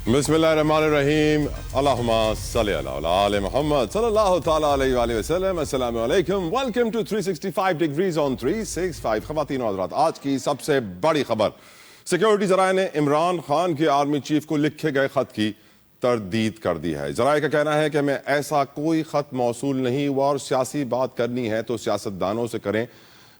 बिस्मिल्लाहिर्रहमानिर्रहीम अल्लाहुम्मा सल्ली अला आले मोहम्मद सल्लल्लाहु तआला अलैहि वसल्लम। अस्सलामु अलैकुम। Welcome to 365 degrees on 365। ख़वातीन और हज़रात, आज की सबसे बड़ी खबर, सिक्योरिटी ज़राए ने इमरान खान के आर्मी चीफ को लिखे गए खत की तरदीद कर दी है। ज़राए का कहना है कि हमें ऐसा कोई खत मौसूल नहीं हुआ और सियासी बात करनी है तो सियासतदानों से करें,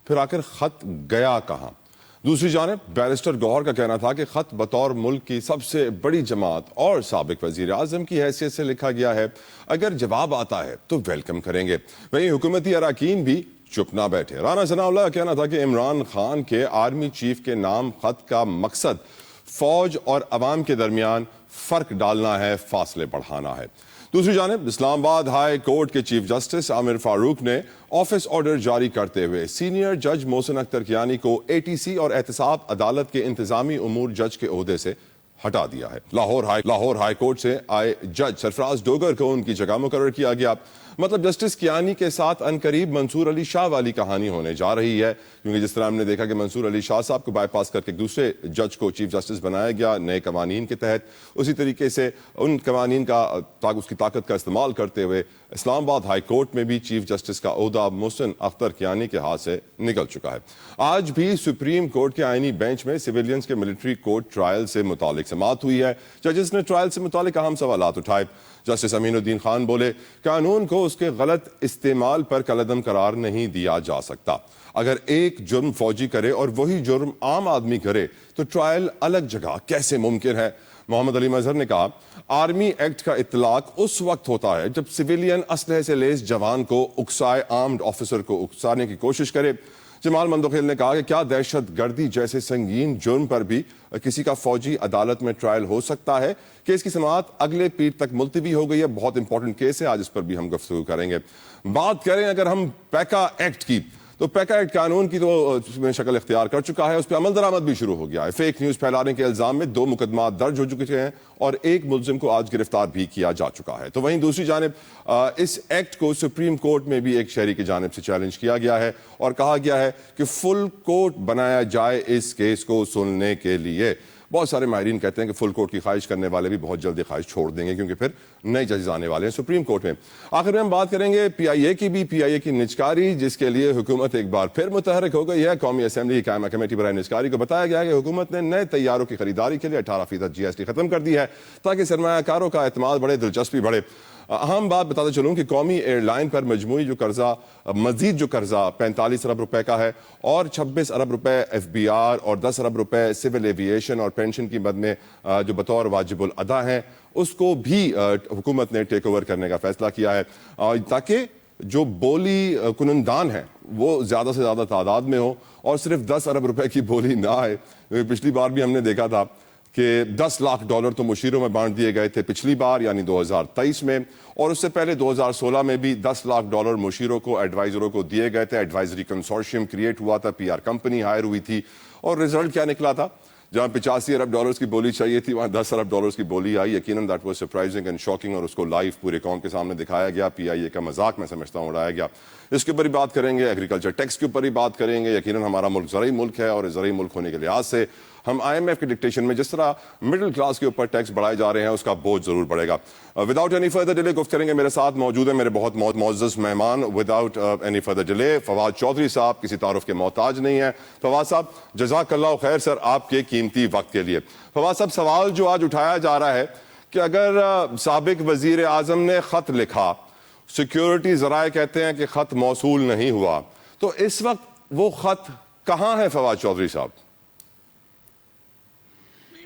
फिर आखिर खत गया कहाँ। दूसरी जानिब बैरिस्टर गौहर का कहना था कि खत बतौर मुल्क की सबसे बड़ी जमात और साबिक वजीर आजम की हैसियत से लिखा गया है, अगर जवाब आता है तो वेलकम करेंगे। वहीं हुकूमती अरकान भी चुप ना बैठे। राना सनाउल्लाह का कहना था कि इमरान खान के आर्मी चीफ के नाम खत का मकसद फौज और अवाम के दरमियान फर्क डालना है, फासले बढ़ाना है। दूसरी जानिब इस्लामाबाद हाई कोर्ट के चीफ जस्टिस आमिर फारूक ने ऑफिस ऑर्डर जारी करते हुए सीनियर जज मोहसिन अख्तर कियानी को एटीसी और एहतसाब अदालत के इंतजामी उमूर जज के ओहदे से हटा दिया है। लाहौर हाई कोर्ट से आए जज सरफराज डोगर को उनकी जगह मुकर्रर किया गया। मतलब जस्टिस कियानी के साथ अनकरीब मंसूर अली शाह वाली कहानी होने जा रही है, क्योंकि जिस तरह हमने देखा कि मंसूर अली शाह साहब को बाईपास करके दूसरे जज को चीफ जस्टिस बनाया गया नए कवानीन के तहत, उसी तरीके से उन कवानीन का उसकी ताकत का इस्तेमाल करते हुए इस्लामाबाद हाई कोर्ट में भी चीफ जस्टिस का ओहदा मोहसिन अख्तर कियानी के हाथ से निकल चुका है। आज भी सुप्रीम कोर्ट के आईनी बेंच में सिविलियंस के मिलिट्री कोर्ट ट्रायल से मुतालिक समाअत हुई है। जजेस ने ट्रायल से मुतालिक अहम सवालात उठाए। जस्टिस अमीनुद्दीन खान बोले, कानून को उसके गलत इस्तेमाल पर कलअदम करार नहीं दिया जा सकता। अगर एक जुर्म फौजी करे और वही जुर्म आम आदमी करे तो ट्रायल अलग जगह कैसे मुमकिन है। मोहम्मद अली मजहर ने कहा, आर्मी एक्ट का इतलाक उस वक्त होता है जब सिविलियन असलहे से लेस जवान को उकसाए, आर्म्ड ऑफिसर को उकसाने की कोशिश करे। जमाल मंदोखेल ने कहा कि क्या दहशत गर्दी जैसे संगीन जुर्म पर भी किसी का फौजी अदालत में ट्रायल हो सकता है। केस की समाअत अगले पीर तक मुलतवी हो गई है। बहुत इंपॉर्टेंट केस है, आज इस पर भी हम गुफ्तगू करेंगे। बात करें अगर हम पैका एक्ट की, तो पैका एक्ट कानून की तो शक्ल इख्तियार कर चुका है, उस पर अमल दरामद भी शुरू हो गया है। फेक न्यूज फैलाने के इल्जाम में 2 मुकदमा दर्ज हो चुके हैं और एक मुलजिम को आज गिरफ्तार भी किया जा चुका है। तो वहीं दूसरी जानिब इस एक्ट को सुप्रीम कोर्ट में भी एक शहरी की जानिब से चैलेंज किया गया है और कहा गया है कि फुल कोर्ट बनाया जाए इस केस को सुनने के लिए। बहुत सारे माहिरीन कहते हैं कि फुल कोर्ट की ख्वाहिश करने वाले भी बहुत जल्दी ख्वाहिश छोड़ देंगे, क्योंकि फिर नए जजेस आने वाले हैं सुप्रीम कोर्ट में। आखिर में हम बात करेंगे पीआईए की भी, पीआईए की निजकारी, जिसके लिए हुकूमत एक बार फिर मुतहरक हो गई है। कौमी असम्बली की कायमा कमेटी बराए निजकारी को बताया गया है कि हुकूमत ने नए तैयारों की खरीदारी के लिए 18% GST खत्म कर दी है, ताकि सरमायाकारों का एतमाद बढ़े, दिलचस्पी बढ़े। अहम बात बताते चलूं कि कौमी एयरलाइन पर मजमूई जो कर्जा, मजीद जो कर्जा 45 अरब रुपए का है और 26 अरब रुपए FBR और 10 अरब रुपए सिविल एविएशन और पेंशन की मद में जो बतौर वाजिबुल अदा है, उसको भी हुकूमत ने टेक ओवर करने का फैसला किया है, ताकि जो बोली कुनंदान है वो ज़्यादा से ज़्यादा तादाद में हो और सिर्फ 10 अरब रुपए की बोली ना आए। पिछली बार भी हमने देखा था कि 10 लाख डॉलर तो मुशीरों में बांट दिए गए थे पिछली बार, यानी 2023 में, और उससे पहले 2016 में भी 10 लाख डॉलर मुशीरों को, एडवाइजरों को दिए गए थे। एडवाइजरी कंसोर्शियम क्रिएट हुआ था, PR कंपनी हायर हुई थी, और रिजल्ट क्या निकला था? जहां 85 अरब डॉलर्स की बोली चाहिए थी, वहां 10 अरब डॉलर्स की बोली आई। यकीनन that was surprising and shocking, और उसको लाइव पूरे कौम के सामने दिखाया गया। पीआईए का मजाक मैं समझता हूं उड़ाया गया। इसके ऊपर ही बात करेंगे, एग्रीकल्चर टैक्स के ऊपर ही बात करेंगे। यकीनन हमारा मुल्क ज़रई मुल्क है और ज़रई मुल्क होने के लिहाज से हम IMF के डिक्टेशन में जिस तरह मिडिल क्लास के ऊपर टैक्स बढ़ाए जा रहे हैं, उसका बोझ जरूर बढ़ेगा। विदाउट एनी फर्दर डिले गुफ्त करेंगे। मेरे साथ मौजूद है मेरे बहुत मोअज़्ज़ज़ मेहमान। Without any further delay Fawad Chaudhry साहब किसी तारुफ के मोहताज नहीं है। फवाद साहब, जज़ाकल्लाह खैर सर आपके कीमती वक्त के लिए। फवाद साहब, सवाल जो आज उठाया जा रहा है कि अगर साबिक वजीर आजम ने खत लिखा, सिक्योरिटी ज़राए कहते हैं कि खत मौसूल नहीं हुआ, तो इस वक्त वो खत कहाँ है फवाद चौधरी साहब?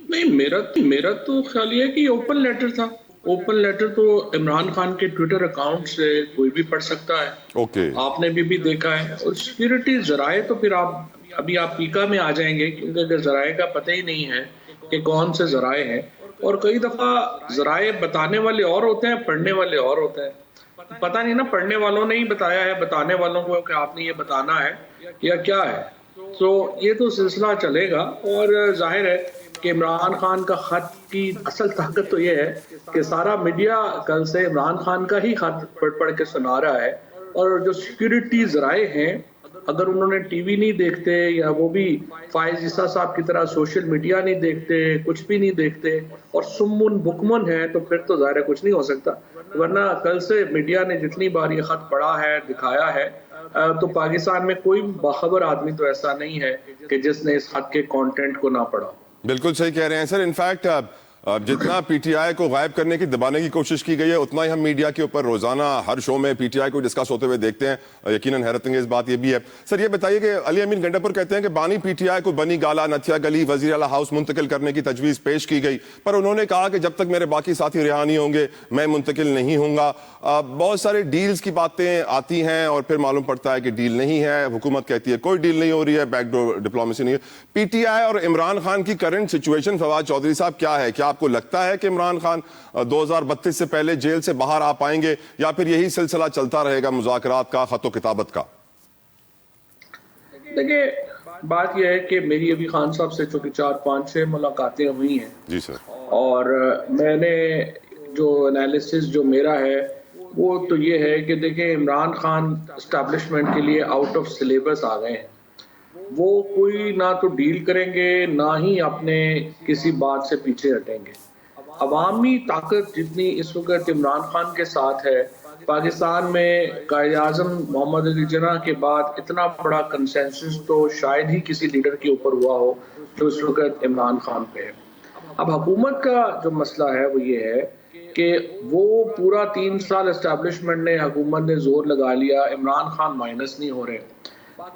नहीं, मेरा तो ख्याल ये है कि ओपन लेटर था। ओपन लेटर तो इमरान खान के ट्विटर अकाउंट से कोई भी पढ़ सकता है। ओके। आपने भी देखा है। और सिक्योरिटी जराए तो फिर आप पीका में आ जाएंगे, क्योंकि जराए का पता ही नहीं है कि कौन से जराए हैं। और कई दफा जराए बताने वाले और होते हैं, पढ़ने वाले और होते हैं। पता नहीं ना, पढ़ने वालों ने ही बताया है बताने वालों को कि आपने ये बताना है या क्या है। तो ये तो सिलसिला चलेगा। और जाहिर है कि इमरान खान का खत की असल ताकत तो ये है कि सारा मीडिया कल से इमरान खान का ही खत पढ़ के सुना रहा है। और जो सिक्योरिटी जराए हैं अगर उन्होंने टीवी नहीं देखते या वो भी फायज ईसा साहब की तरह सोशल मीडिया नहीं देखते, कुछ भी नहीं देखते और सुम्मुन बुकमुन है, तो फिर तो ज़ाहिर है कुछ नहीं हो सकता। वरना कल से मीडिया ने जितनी बार ये खत पढ़ा है, दिखाया है, तो पाकिस्तान में कोई बाखबर आदमी तो ऐसा नहीं है कि जिसने इस खत के कंटेंट को ना पढ़ा। बिल्कुल सही कह रहे हैं सर। इनफैक्ट जितना पीटीआई को गायब करने की, दबाने की कोशिश की गई है, उतना ही हम मीडिया के ऊपर रोजाना हर शो में पीटीआई को डिस्कस होते हुए देखते हैं। यकीनन हैरत अंगेज बात यह भी है सर। ये बताइए कि अली अमीन गंडापुर कहते हैं कि बानी पीटीआई को बनी गाला, नथिया गली, वजीर आला हाउस मुंतकिल करने की तजवीज पेश की गई, पर उन्होंने कहा कि जब तक मेरे बाकी साथी रिहा नहीं होंगे मैं मुंतकिल नहीं होऊंगा। बहुत सारे डील्स की बातें आती हैं और फिर मालूम पड़ता है कि डील नहीं है। हुकूमत कहती है कोई डील नहीं हो रही है, बैकडोर डिप्लोमेसी नहीं है। पीटीआई और इमरान खान की करंट सिचुएशन फवाद चौधरी साहब क्या है? क्या आपको लगता है कि इमरान खान 2032 से पहले जेल से बाहर आ पाएंगे या फिर यही सिलसिला चलता रहेगा मुज़ाकरात का, खतो किताबत का? देखिए, बात यह है कि मेरी अभी खान साहब से चूंकि 4-5-6 मुलाकातें हुई हैं जी सर, और मैंने जो एनालिसिस जो मेरा है वो तो ये है कि देखिए, इमरान खान एस्टैब्लिशमेंट के लिए आउट ऑफ सिलेबस आ गए हैं। वो कोई ना तो डील करेंगे, ना ही अपने किसी बात से पीछे हटेंगे। अवामी ताकत जितनी इस वक्त इमरान खान के साथ है, पाकिस्तान में कायद-ए-आज़म मोहम्मद अली जिन्नाह के बाद इतना बड़ा कंसेंसस तो शायद ही किसी लीडर के ऊपर हुआ हो जो इस वक्त इमरान खान पे है। अब हुकूमत का जो मसला है वो ये है कि वो पूरा 3 साल एस्टैब्लिशमेंट ने, हुकूमत ने जोर लगा लिया, इमरान खान माइनस नहीं हो रहे।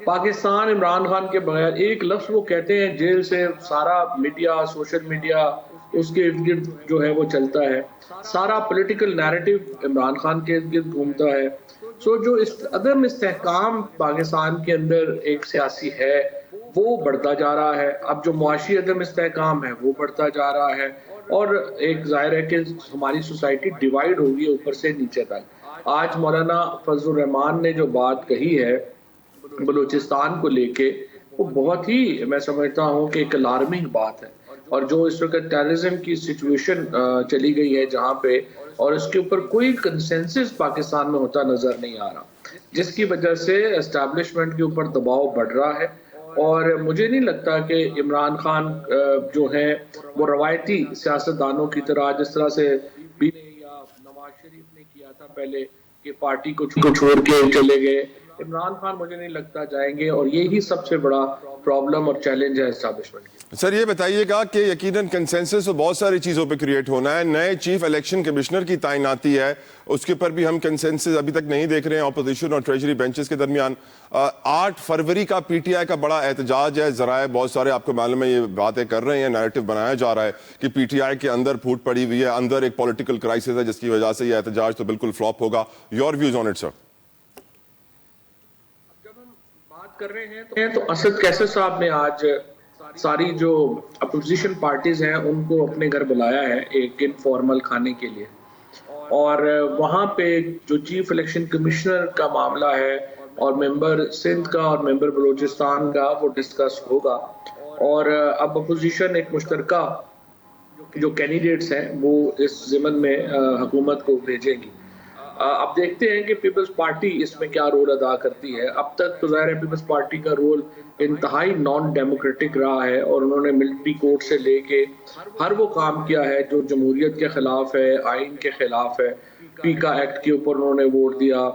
पाकिस्तान इमरान खान के बगैर, एक लफ्ज़ वो कहते हैं जेल से, सारा मीडिया, सोशल मीडिया उसके इर्द गिर्द जो है वो चलता है, सारा पॉलिटिकल नैरेटिव इमरान खान के इर्द गिर्द घूमता है। सो जो इस अदम इस्तेहकाम पाकिस्तान के अंदर एक सियासी है वो बढ़ता जा रहा है। अब जो मुआशी अदम इस्तेहकाम है वो बढ़ता जा रहा है और एक जाहिर है कि हमारी सोसाइटी डिवाइड होगी ऊपर से नीचे तक। आज मौलाना फजलुर रहमान ने जो बात कही है बलूचिस्तान को लेके, वो बहुत ही, मैं समझता हूँ कि एक अलार्मिंग बात है। और जो इस वक्त टेररिज्म की सिचुएशन चली गई है जहाँ पे, और इसके ऊपर कोई कंसेंसस पाकिस्तान में होता नजर नहीं आ रहा, जिसकी वजह से एस्टैब्लिशमेंट के ऊपर दबाव बढ़ रहा है। और मुझे नहीं लगता कि इमरान खान जो है वो रवायती सियासतदानों की तरह, जिस तरह से या नवाज शरीफ ने किया था पहले, कि पार्टी को छोड़ के चले गए, इमरान खान मुझे नहीं लगता जाएंगे। और यही सबसे बड़ा प्रॉब्लम और चैलेंज है एस्टैब्लिशमेंट की। सर ये बताइएगा कि यकीनन कंसेंसस तो बहुत सारी चीज़ों पे क्रिएट होना है। नए चीफ इलेक्शन कमिश्नर की तैनाती है, उसके ऊपर भी हम कंसेंसस अभी तक नहीं देख रहे हैं अपोजिशन और ट्रेजरी बेंचेस के दरमियान। 8 फरवरी का पीटीआई का बड़ा एहतजाज है। जराए बहुत सारे, आपको मालूम है, ये बातें कर रहे हैं, नैरेटिव बनाया जा रहा है कि पीटीआई के अंदर फूट पड़ी हुई है, अंदर एक पॉलिटिकल क्राइसिस है जिसकी वजह से यह एहतजाज तो बिल्कुल फ्लॉप होगा। Your views on it sir? कर रहे हैं तो असद कैसर साहब ने आज सारी जो अपोजिशन पार्टीज हैं उनको अपने घर बुलाया है एक इनफॉर्मल खाने के लिए, और वहां पे जो चीफ इलेक्शन कमिश्नर का मामला है और मेंबर सिंध का और मेंबर बलूचिस्तान का वो डिस्कस होगा। और अब अपोजिशन एक मुश्तरका जो कैंडिडेट्स हैं वो इस ज़िमन में हुकूमत को भेजेगी। अब देखते हैं कि पीपल्स पार्टी इसमें क्या रोल अदा करती है। अब तक तो ज़ाहिर है पीपल्स पार्टी का रोल इंतहाई नॉन डेमोक्रेटिक रहा है और उन्होंने मिलिट्री कोर्ट से लेके हर वो काम किया है जो जमहूरियत के खिलाफ है, आइन के खिलाफ है। पीका एक्ट के ऊपर उन्होंने वोट दिया।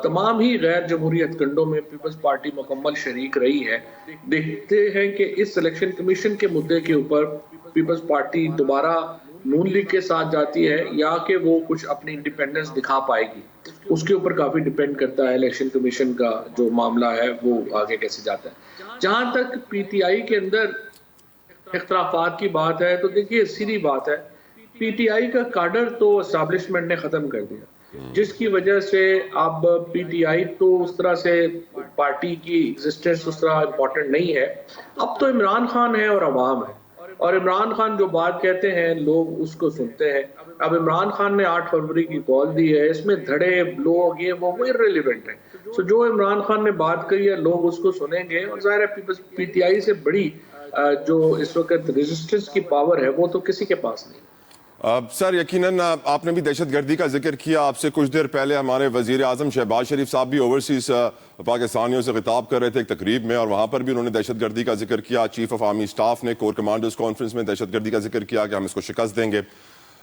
तमाम ही गैर जमहूरियत कंडों में पीपल्स पार्टी मुकम्मल शरीक रही है। देखते हैं कि इस इलेक्शन कमीशन के मुद्दे के ऊपर पीपल्स पार्टी दोबारा नून लीग के साथ जाती है या कि वो कुछ अपनी इंडिपेंडेंस दिखा पाएगी। उसके ऊपर काफी डिपेंड करता है इलेक्शन कमीशन का जो मामला है वो आगे कैसे जाता है। जहां तक पीटीआई के अंदर इख्तलाफात की बात है तो देखिए सीधी बात है, पीटीआई का काडर तो एस्टैब्लिशमेंट ने खत्म कर दिया, जिसकी वजह से अब पीटीआई तो उस तरह से पार्टी की एग्जिस्टेंस उस तरह इम्पोर्टेंट नहीं है। अब तो इमरान खान है और अवाम है, और इमरान खान जो बात कहते हैं लोग उसको सुनते हैं। अब इमरान खान ने 8 फरवरी की कॉल दी है, इसमें धड़े लोग ये वो इर्रेलेवेंट है। सो जो इमरान खान ने बात कही है लोग उसको सुनेंगे, और जाहिर है पीटीआई से बड़ी जो इस वक्त रेजिस्टेंस की पावर है वो तो किसी के पास नहीं। सर यकीनन आपने भी दहशतगर्दी का जिक्र किया। आपसे कुछ देर पहले हमारे वजीर आजम शहबाज शरीफ साहब भी ओवरसीज पाकिस्तानियों से खिताब कर रहे थे एक तकरीब में, और वहां पर भी उन्होंने दहशतगर्दी का जिक्र किया। चीफ ऑफ आर्मी स्टाफ ने कोर कमांडर्स कॉन्फ्रेंस में दहशतगर्दी का जिक्र किया कि हम इसको शिकस्त देंगे।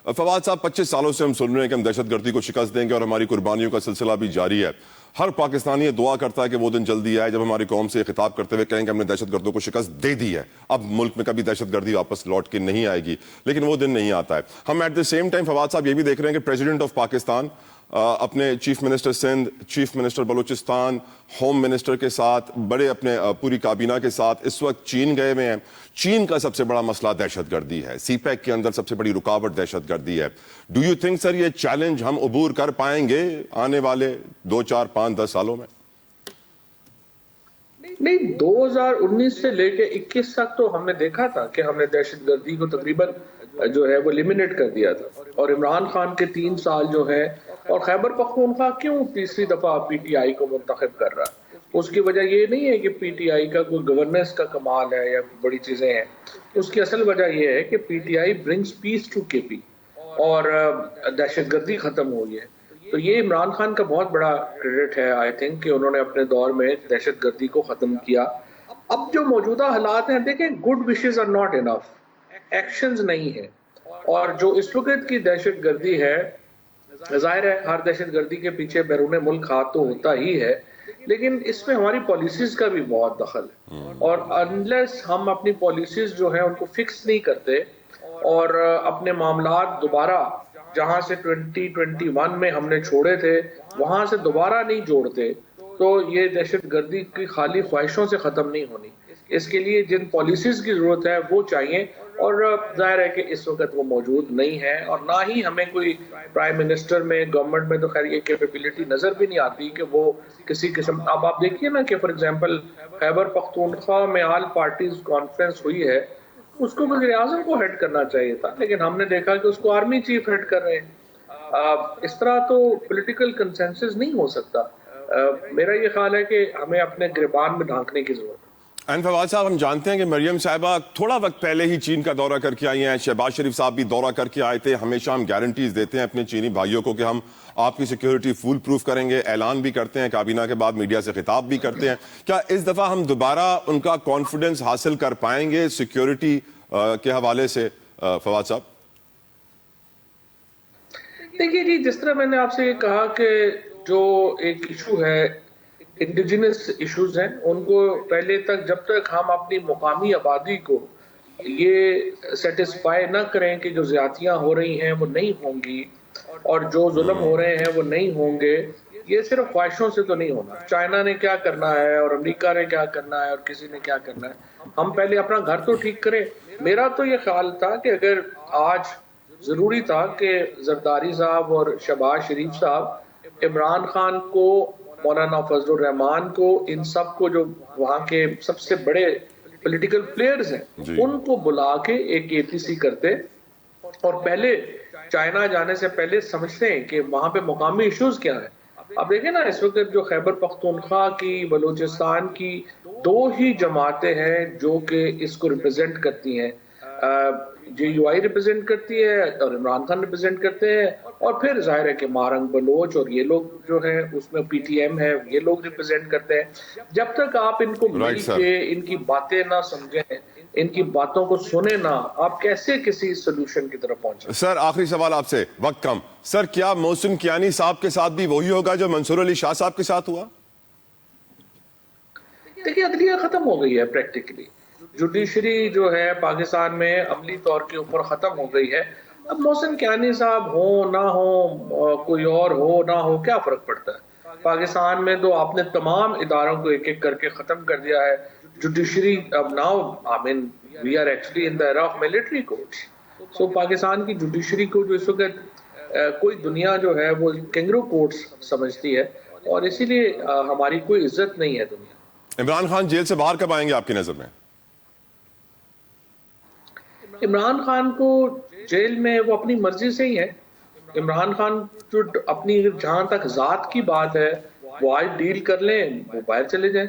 फवाद साहब, 25 सालों से हम सुन रहे हैं कि हम दहशतगर्दी को शिकस्त देंगे और हमारी कुर्बानियों का सिलसिला भी जारी है। हर पाकिस्तानी ये दुआ करता है कि वो दिन जल्दी आए जब हमारी कौम से खिताब करते हुए कहेंगे हमने दहशतगर्दों को शिकस्त दे दी है, अब मुल्क में कभी दहशतगर्दी वापस लौट के नहीं आएगी। लेकिन वो दिन नहीं आता है। हम at the same time Fawad साहब ये भी देख रहे हैं कि प्रेसिडेंट ऑफ पाकिस्तान अपने chief minister Sindh, chief minister Balochistan, home minister के साथ, बड़े अपने पूरी काबीना के साथ इस वक्त चीन गए हुए हैं। चीन का सबसे बड़ा मसला दहशतगर्दी है। सीपैक के अंदर सबसे बड़ी रुकावट दहशतगर्दी है। डू यू थिंक सर ये चैलेंज हम अबूर कर पाएंगे आने वाले 2, 4, 5, 10 सालों में? नहीं, 2019 से लेके 21 तक तो हमने देखा था कि हमने दहशतगर्दी को तकरीबन जो है वो एलिमिनेट कर दिया था। और इमरान खान के 3 साल जो है, और खैबर पख्तूनख्वा क्यों तीसरी दफा पीटीआई को मुंतखब कर रहा है, उसकी वजह ये नहीं है कि पीटीआई का कोई गवर्नेंस का कमाल है या बड़ी चीजें हैं। उसकी असल वजह यह है कि PTI brings peace to KP और दहशतगर्दी खत्म हुई है। तो ये इमरान खान का बहुत बड़ा क्रेडिट है आई थिंक कि उन्होंने अपने दौर में दहशतगर्दी को खत्म किया। अब जो मौजूदा हालात हैं, देखें, good wishes are not enough, actions नहीं है। और जो इस वक्त की दहशतगर्दी है, जाहिर है हर दहशतगर्दी के पीछे बैरून मुल्क हाथ तो होता ही है, लेकिन इसमें हमारी पॉलिसीज का भी बहुत दखल है। और अनलेस हम अपनी पॉलिसीज जो है उनको फिक्स नहीं करते और अपने मामलात दोबारा जहां से 2021 में हमने छोड़े थे वहां से दोबारा नहीं जोड़ते, तो ये दहशतगर्दी की खाली ख्वाहिशों से खत्म नहीं होनी। इसके लिए जिन पॉलिसीज की जरूरत है वो चाहिए, और जाहिर है कि इस वक्त वो मौजूद नहीं है, और ना ही हमें कोई प्राइम मिनिस्टर में, गवर्नमेंट में तो खैर ये कैपेबिलिटी नजर भी नहीं आती कि वो किसी किस्म। अब आप देखिए ना कि फॉर एग्जांपल खैबर पख्तूनख्वा में ऑल पार्टीज कॉन्फ्रेंस हुई है, उसको वज़ीर आज़म को हेड करना चाहिए था, लेकिन हमने देखा कि उसको आर्मी चीफ हेड कर रहे हैं। इस तरह तो पॉलिटिकल कंसेंसस नहीं हो सकता। मेरा ये ख्याल है कि हमें अपने गिरबान में ढांकने की जरूरत है। एंड फवाद साहब, हम जानते हैं कि मरियम साहिबा थोड़ा वक्त पहले ही चीन का दौरा करके आई हैं। शहबाज शरीफ साहब भी दौरा करके आए थे। हमेशा हम गारंटीज देते हैं अपने चीनी भाइयों को कि हम आपकी सिक्योरिटी फुल प्रूफ करेंगे, ऐलान भी करते हैं, काबीना के बाद मीडिया से खिताब भी करते हैं। क्या इस दफा हम दोबारा उनका कॉन्फिडेंस हासिल कर पाएंगे सिक्योरिटी के हवाले से? फवाद साहब देखिए जी, जिस तरह मैंने आपसे ये कहा कि जो एक इशू है, इंडिजिनस इश्यूज हैं, उनको पहले तक जब तक हम अपनी मुकामी आबादी को ये सेटिस्फाई ना करें कि जो ज्यादतियां हो रही हैं वो नहीं होंगी और जो जुल्म हो रहे हैं वो नहीं होंगे, ये सिर्फ ख्वाहिशों से तो नहीं होना। चाइना ने क्या करना है और अमेरिका ने क्या करना है और किसी ने क्या करना है, हम पहले अपना घर तो ठीक करें। मेरा तो ये ख्याल था कि अगर आज जरूरी था कि जरदारी साहब और शहबाज शरीफ साहब इमरान खान को, मौलाना फजलुर रहमान को, इन सब को जो वहाँ के सबसे बड़े पॉलिटिकल प्लेयर्स हैं उनको बुला के एक एपीसी करते और पहले चाइना जाने से पहले समझते हैं कि वहाँ पे मुकामी इश्यूज क्या है। अब देखें ना, इस वक्त जो खैबर पख्तूनख्वा की, बलूचिस्तान की 2 ही जमातें हैं जो कि इसको रिप्रेजेंट करती हैं। JUI रिप्रेजेंट करती है और इमरान खान रिप्रेजेंट करते हैं, और फिर जाहिर है कि मारंग बलोच और ये लोग जो है उसमें PTM है, ये लोग रिप्रेजेंट करते हैं। जब तक आप इनको मिल के इनकी बातें ना समझें, इनकी बातों को सुने ना, आप कैसे किसी सोल्यूशन की तरफ पहुंचे? सर आखिरी सवाल आपसे, वक्त कम। सर क्या मोहसिन कियानी साहब के साथ भी वही होगा जो मंसूर अली शाह साहब के साथ हुआ? देखिए, अदलिया खत्म हो गई है प्रैक्टिकली। जुडिशरी जो है पाकिस्तान में अमली तौर के ऊपर खत्म हो गई है। अब मोहसिन कियानी साहब हो ना हो, कोई और हो ना हो, क्या फर्क पड़ता है? पाकिस्तान में तो आपने तमाम इदारों को एक एक करके खत्म कर दिया है। जुडिशरी अब now, I mean, we are actually in the era of military courts. So Pakistan की जुडिशरी को जो इस वक्त कोई दुनिया जो है वो कैंगरू कोर्ट्स समझती है, और इसीलिए हमारी कोई इज्जत नहीं है दुनिया। इमरान खान जेल से बाहर कब आएंगे आपकी नजर में? इमरान खान को जेल में वो अपनी मर्जी से ही है। इमरान खान जो अपनी, जहां तक जात की बात है, वो आज डील कर लें, वो बाहर चले जाएं।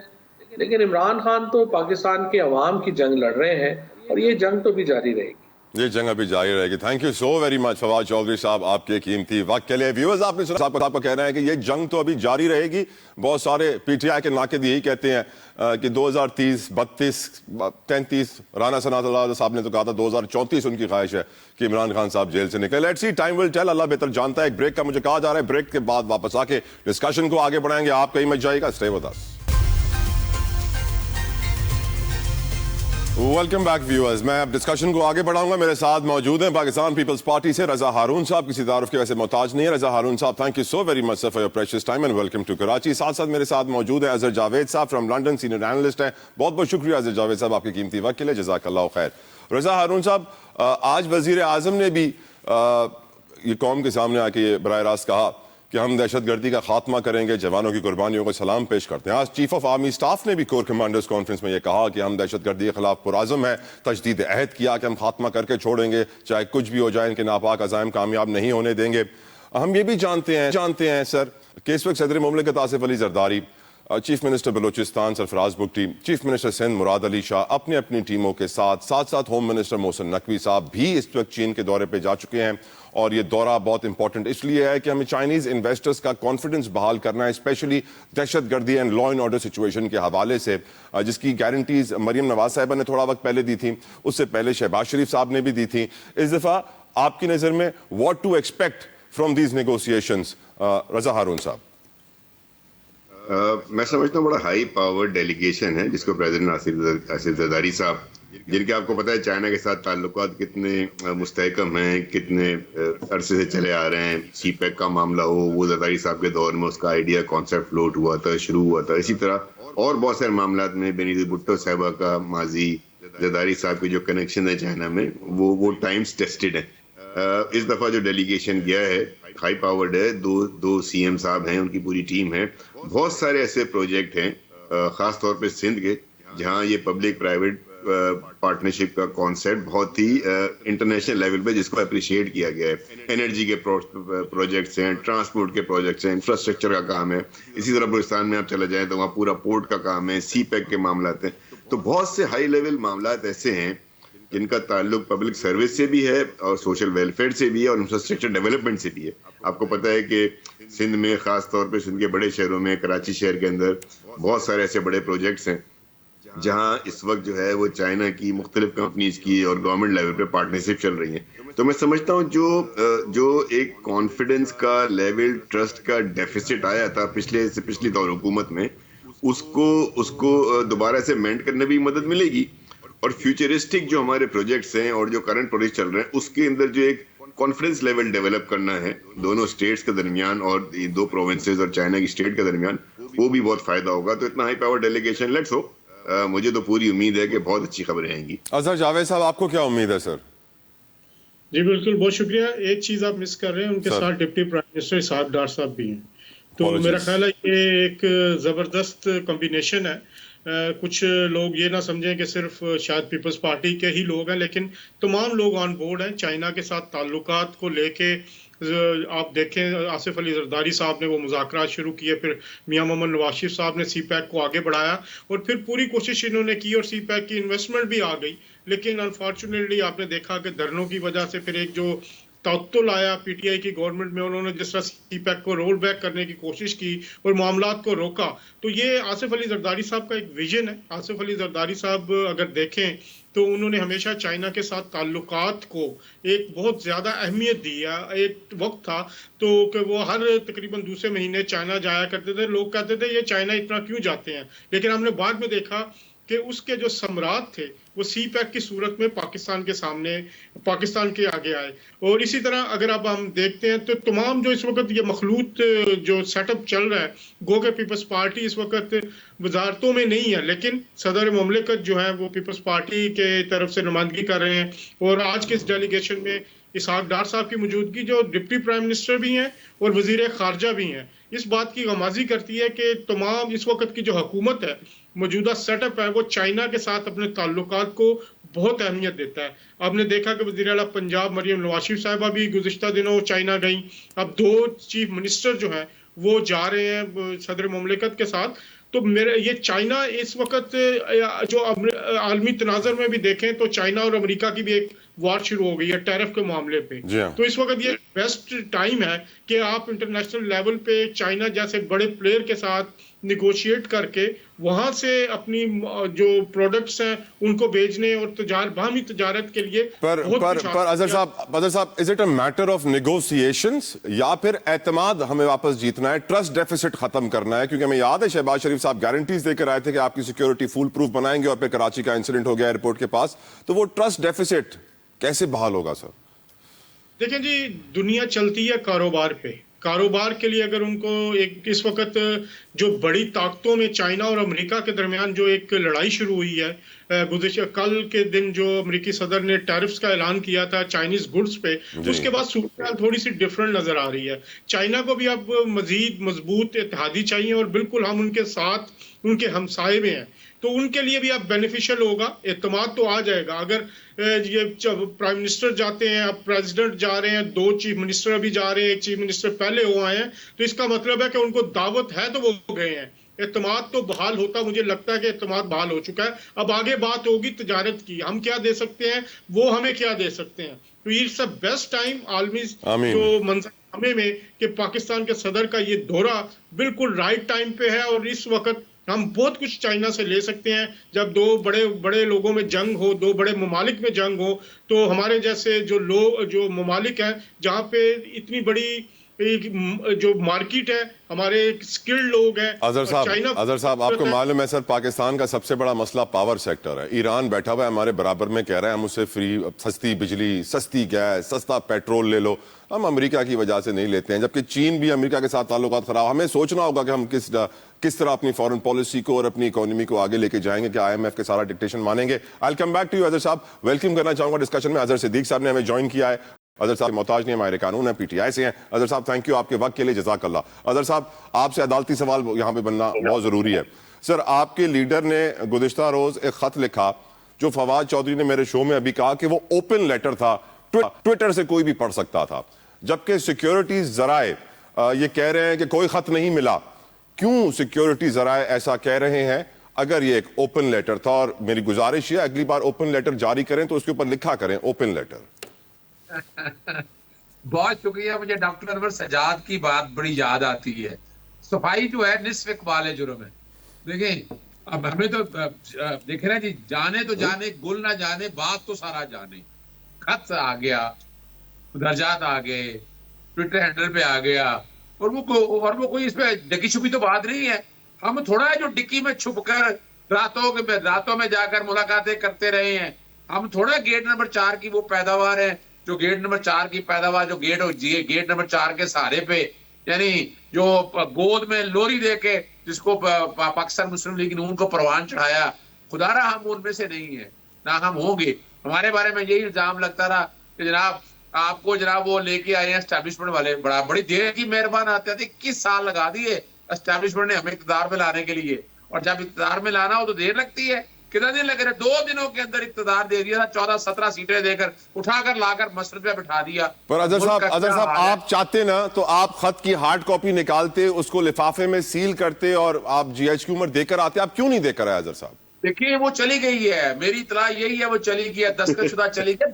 लेकिन इमरान खान तो पाकिस्तान के अवाम की जंग लड़ रहे हैं और ये जंग तो भी जारी रहेगी। ये जंग अभी जारी रहेगी। Thank you so very much Fawad Chaudhry साहब आपके कीमती वक्त के लिए। व्यूअर्स, आपने सुना आपको कहना है कि ये जंग तो अभी जारी रहेगी। बहुत सारे पीटीआई के नाक़िद यही कहते हैं कि 2030, 32, 33, राना सनातुल्लाह साहब ने तो कहा था 2034 उनकी ख्वाहिश है कि इमरान खान साहब जेल से निकले। Let's see, time will tell, Allah बेहतर जानता है। एक ब्रेक का मुझे कहा जा रहा है, ब्रेक के बाद वापस आके डिस्कशन को आगे बढ़ाएंगे। आप कहीं मत जाइएगा, stay with us. Welcome back viewers. मैं अब डिस्कशन को आगे बढ़ाऊंगा। मेरे साथ मौजूद हैं पाकिस्तान पीपल्स पार्टी से रजा हारून साहब। किसी तारुफ के वैसे मोहताज नहीं है। रजा हारून साहब, thank you so very much sir for your precious time and welcome to Karachi. साथ साथ मेरे साथ मौजूद है अजहर जावेद साहब फ्रॉम लंदन, सीनियर एनालिस्ट है। बहुत बहुत शुक्रिया अजहर जावेद साहब आपके कीमती वक्त के लिए, जज़ाकल्लाह खैर। रजा हारून साहब, आज वजीर आजम ने भी ये कौम के सामने आके ये बराह रास्त कहा कि हम दहशतगर्दी का खात्मा करेंगे, जवानों की कुर्बानियों को सलाम पेश करते हैं। आज चीफ ऑफ आर्मी स्टाफ ने भी कोर कमांडर्स कॉन्फ्रेंस में यह कहा कि हम दहशतगर्दी के खिलाफ पुराज़म है, तजदीद अहद किया कि हम खात्मा करके छोड़ेंगे, चाहे कुछ भी हो जाए, इनके नापाक अज़ाइम कामयाब नहीं होने देंगे। हम ये भी जानते हैं सर कि इस वक्त सदर मुमलिकत Asif Ali Zardari, chief minister Balochistan Sarfraz Bugti, chief minister Sindh Murad Ali Shah अपनी अपनी टीमों के साथ होम मिनिस्टर मोहसिन नकवी साहब भी इस वक्त चीन के दौरे पे जा चुके हैं। और ये दौरा बहुत इंपॉर्टेंट इसलिए है कि हमें चाइनीज इन्वेस्टर्स का कॉन्फिडेंस बहाल करना है, स्पेशली दहशतगर्दी and law and order situation के हवाले से, जिसकी गारंटीज मरियम नवाज साहिबा ने थोड़ा वक्त पहले दी थी, उससे पहले शहबाज शरीफ साहब ने भी दी थी। इस दफा आपकी नजर में what to expect from these negotiations, Raza Haroon साहब? मैं समझता हूँ बड़ा हाई पावर डेलीगेशन है जिसको प्रेसिडेंट आसिफ जरदारी साहब, जिनके आपको पता है चाइना के साथ ताल्लुकात कितने मुस्तहकम हैं, कितने अरसे से चले आ रहे हैं। सीपैक का मामला हो, वो जरदारी साहब के दौर में उसका आइडिया कॉन्सेप्ट फ्लोट हुआ था, शुरू हुआ था। इसी तरह और बहुत सारे मामला में बेनीज़िर भुट्टो साहबा का माजी, जरदारी साहब के जो कनेक्शन है चाइना में, वो टाइम्स टेस्टेड है। इस दफा जो डेलीगेशन गया है हाई पावर्ड है, दो सीएम साहब हैं, उनकी पूरी टीम है। बहुत सारे ऐसे प्रोजेक्ट हैं, खास तौर पे सिंध के, जहां ये पब्लिक प्राइवेट पार्टनरशिप का कॉन्सेप्ट बहुत ही इंटरनेशनल लेवल पे जिसको अप्रिशिएट किया गया है। एनर्जी के प्रोजेक्ट्स हैं, ट्रांसपोर्ट के प्रोजेक्ट्स हैं, इंफ्रास्ट्रक्चर का काम है। इसी तरह बलूचिस्तान में आप चले जाएं तो वहाँ पूरा पोर्ट का काम है, सी पैक के मामला हैं। तो बहुत से हाई लेवल मामला ऐसे हैं जिनका ताल्लुक पब्लिक सर्विस से भी है और सोशल वेलफेयर से भी है और इंफ्रास्ट्रक्चर डेवलपमेंट से भी है। आपको पता है कि सिंध में, खास तौर पे सिंध के बड़े शहरों में, कराची शहर के अंदर बहुत सारे ऐसे बड़े प्रोजेक्ट्स हैं जहां इस वक्त जो है वो चाइना की मुख्तलिफ कंपनीज की और गवर्नमेंट लेवल पे पार्टनरशिप चल रही है। तो मैं समझता हूँ जो एक कॉन्फिडेंस का लेवल, ट्रस्ट का डेफिसिट आया था पिछली दौर हुकूमत में, उसको दोबारा से मेंट करने भी मदद मिलेगी। और फ्यूचरिस्टिक जो हमारे प्रोजेक्ट्स हैं और जो करंट प्रोजेक्ट चल रहे हैं, उसके अंदर जो एक कॉन्फिडेंस लेवल डेवलप करना है दोनों स्टेट्स के दरमियान और दो प्रोविंसेस और चाइना की स्टेट के दरमियान, वो भी बहुत फायदा होगा। तो इतना high power delegation, let's hope. मुझे तो पूरी उम्मीद है कि बहुत अच्छी खबरें आएंगी। अजहर जावेद साहब, आपको क्या उम्मीद है सर? जी बिल्कुल, बहुत शुक्रिया। एक चीज आप मिस कर रहे हैं, उनके साथ डिप्टी प्राइम मिनिस्टर इसहाक डार साहब भी हैं। तो मेरा ख्याल है ये एक जबरदस्त कॉम्बिनेशन है। कुछ लोग ये ना समझें कि सिर्फ शायद पीपल्स पार्टी के ही लोग हैं, लेकिन तमाम लोग ऑन बोर्ड हैं चाइना के साथ ताल्लुकात को लेके। आप देखें, आसिफ अली जरदारी साहब ने वो मुज़ाकरात शुरू किए, फिर मियां मोहम्मद नवाज शरीफ साहब ने सी पैक को आगे बढ़ाया और फिर पूरी कोशिश इन्होंने की और सी पैक की इन्वेस्टमेंट भी आ गई। लेकिन अनफॉर्चुनेटली आपने देखा कि धरनों की वजह से फिर एक जो तअत्तुल आया पीटीआई की गवर्नमेंट में, उन्होंने जिस तरह सी पैक को रोल बैक करने की कोशिश की और मामलात को रोका। तो ये आसिफ अली जरदारी साहब का एक विजन है। आसिफ अली जरदारी साहब अगर देखें तो उन्होंने हमेशा चाइना के साथ ताल्लुकात को एक बहुत ज़्यादा अहमियत दी है। एक वक्त था तो कि वो हर तकरीबन दूसरे महीने चाइना जाया करते थे। लोग कहते थे ये चाइना इतना क्यों जाते हैं, लेकिन हमने बाद में देखा कि उसके जो सम्राट थे वो सी पैक की सूरत में पाकिस्तान के सामने, पाकिस्तान के आगे आए। और इसी तरह अगर अब हम देखते हैं तो तमाम जो इस वक्त ये मखलूत जो सेटअप चल रहा है, गो के पीपल्स पार्टी इस वक्त वजारतों में नहीं है, लेकिन सदर मुमलिकत जो है वो पीपल्स पार्टी के तरफ से नुमाइंदगी कर रहे हैं। और आज के इस डेलीगेशन में इसहाक डार साहब की मौजूदगी, जो डिप्टी प्राइम मिनिस्टर भी हैं और वजीर खारजा भी हैं, इस बात की गमाजी करती है कि तमाम इस वक्त की जो हुकूमत है, मौजूदा सेटअप है, वो चाइना के साथ अपने ताल्लुकात को बहुत अहमियत देता है। आपने देखा कि वज़ीर आला पंजाब मरियम नवाज शरीफ साहिबा भी गुज़िश्ता दिनों चाइना गई। अब 2 चीफ मिनिस्टर जो हैं वो जा रहे हैं सदर मुमलिकत के साथ। तो मेरे ये चाइना इस वक्त जो आलमी तनाज़र में भी देखें तो चाइना और अमेरिका की भी एक वॉर शुरू हो गई है टैरिफ के मामले पे। तो इस वक्त ये बेस्ट टाइम है कि आप इंटरनेशनल लेवल पे चाइना जैसे बड़े प्लेयर के साथ निगोशिएट करके वहां से अपनी जो प्रोडक्ट्स हैं उनको बेचने और बाहमी तजारत के लिए पर अजहर साहब is it a matter of negotiations या फिर एतमाद हमें वापस जीतना है, ट्रस्ट डेफिसिट खत्म करना है? क्योंकि हमें याद है शहबाज शरीफ साहब गारंटीज देकर आए थे कि आपकी सिक्योरिटी फुल प्रूफ बनाएंगे और फिर कराची का इंसिडेंट हो गया एयरपोर्ट के पास, तो वो ट्रस्ट डेफिसिट कैसे बहाल होगा सर? देखिए जी, दुनिया चलती है कारोबार पे। कारोबार के लिए अगर उनको एक इस वक्त जो बड़ी ताकतों में चाइना और अमेरिका के दरमियान जो एक लड़ाई शुरू हुई है, कल के दिन जो अमेरिकी सदर ने टैरिफ्स का ऐलान किया था चाइनीज गुड्स पे, उसके बाद सूरत थोड़ी सी डिफरेंट नजर आ रही है। चाइना को भी अब मजीद मजबूत इत्तेहादी चाहिए और बिल्कुल हम उनके साथ उनके हमसाये में हैं, तो उनके लिए भी अब बेनिफिशियल होगा। एतमाद तो आ जाएगा अगर ये प्राइम मिनिस्टर जाते हैं, अब प्रेसिडेंट जा रहे हैं, 2 चीफ मिनिस्टर अभी जा रहे हैं, एक चीफ मिनिस्टर पहले हो आए हैं, तो इसका मतलब है कि उनको दावत है तो वो गए हैं। एतमाद तो बहाल होता, मुझे लगता है कि एतमाद बहाल हो चुका है। अब आगे बात होगी तजारत की, हम क्या दे सकते हैं, वो हमें क्या दे सकते हैं। तो इट्स अ बेस्ट टाइम आलमी जो मंजर में कि पाकिस्तान के सदर का ये दौरा बिल्कुल राइट टाइम पे है और इस वक्त हम बहुत कुछ चाइना से ले सकते हैं। जब 2 बड़े बड़े लोगों में जंग हो, 2 बड़े ममालिक में जंग हो, तो हमारे जैसे जो ममालिक हैं जहाँ पे इतनी बड़ी जो मार्केट है, हमारे स्किल्ड लोग हैं। अजहर साहब आपको मालूम है सर, पाकिस्तान का सबसे बड़ा मसला पावर सेक्टर है। ईरान बैठा हुआ है हमारे बराबर में, कह रहा है हम उससे फ्री सस्ती बिजली, सस्ती गैस, सस्ता पेट्रोल ले लो, हम अमेरिका की वजह से नहीं लेते हैं, जबकि चीन भी अमेरिका के साथ ताल्लुकात खराब। हमें सोचना होगा कि हम किस तरह अपनी फॉरेन पॉलिसी को और अपनी इकोनॉमी को आगे लेके जाएंगे, कि IMF के सारा डिक्टेशन मानेंगे। I will come back to you Azhar साहब। वेलकम करना चाहूंगा डिस्कशन में अजहर सिद्दीक साहब ने हमें ज्वाइन किया है। अजहर साहब मोहताज नहीं, हमारे कानून है, PTI से हैं। अजहर साहब थैंक यू आपके वक्त के लिए, जज़ाकल्लाह। अजहर साहब आपसे अदालती सवाल यहाँ पे बनना बहुत जरूरी है। सर आपके लीडर ने गुज़िश्ता रोज एक खत लिखा जो फवाद चौधरी ने मेरे शो में अभी कहा कि वो ओपन लेटर था, ट्विटर से कोई भी पढ़ सकता था, जबकि सिक्योरिटी जराए ये कह रहे हैं कि कोई खत नहीं मिला। क्यों सिक्योरिटी जराए ऐसा कह रहे हैं अगर ये एक ओपन लेटर था? और मेरी गुजारिश है अगली बार ओपन लेटर जारी करें तो उसके ऊपर लिखा करें ओपन लेटर। बहुत शुक्रिया। मुझे डॉक्टर अनवर सजाद की बात बड़ी याद आती है। सफाई जो है निस्फ इकबाल है जुर्म है। देखिए अब हमें तो देखे ना जी, जाने तो जाने, गुल ना जाने, बात तो सारा जाने। खत आ गया, दर्जात आ गए, ट्विटर हैंडल पे आ गया, और वो कोई इस पे डिक्की छुपी तो बात नहीं है। हम थोड़ा है जो डिक्की में छुपकर रातों में जाकर मुलाकातें करते रहे हैं। हम थोड़ा गेट नंबर 4 की वो पैदावार है, जो गेट नंबर 4 की पैदावार, जो गेट नंबर 4 के सहारे पे, यानी जो गोद में लोरी दे के जिसको पाकिस्तान मुस्लिम लीग नून को परवान चढ़ाया, खुदारा हम उनमें से नहीं है, ना हम होंगे। हमारे बारे में यही इल्जाम लगता रहा कि जनाब आपको जनाब वो लेके आए हैं एस्टैब्लिशमेंट वाले, बड़ी देर की मेहरबान आते थे, 21 साल लगा दिए एस्टैब्लिशमेंट ने हमें इक़्तिदार में लाने के लिए, और जब इक़्तिदार में लाना हो तो देर लगती है। कितना दिन लगे रहे? 2 दिनों के अंदर इक़्तिदार दे दिया था, 14-17 सीटें देकर उठाकर लाकर मसरत पे बिठा दिया। पर अजहर साहब आप चाहते ना तो आप खत की हार्ड कॉपी निकालते, उसको लिफाफे में सील करते और आप GHQ में देकर आते। आप क्यों नहीं देकर आए अजहर साहब? देखिए वो चली गई है, मेरी इतला यही है, वो चली गई है, दस्तखत चली गई।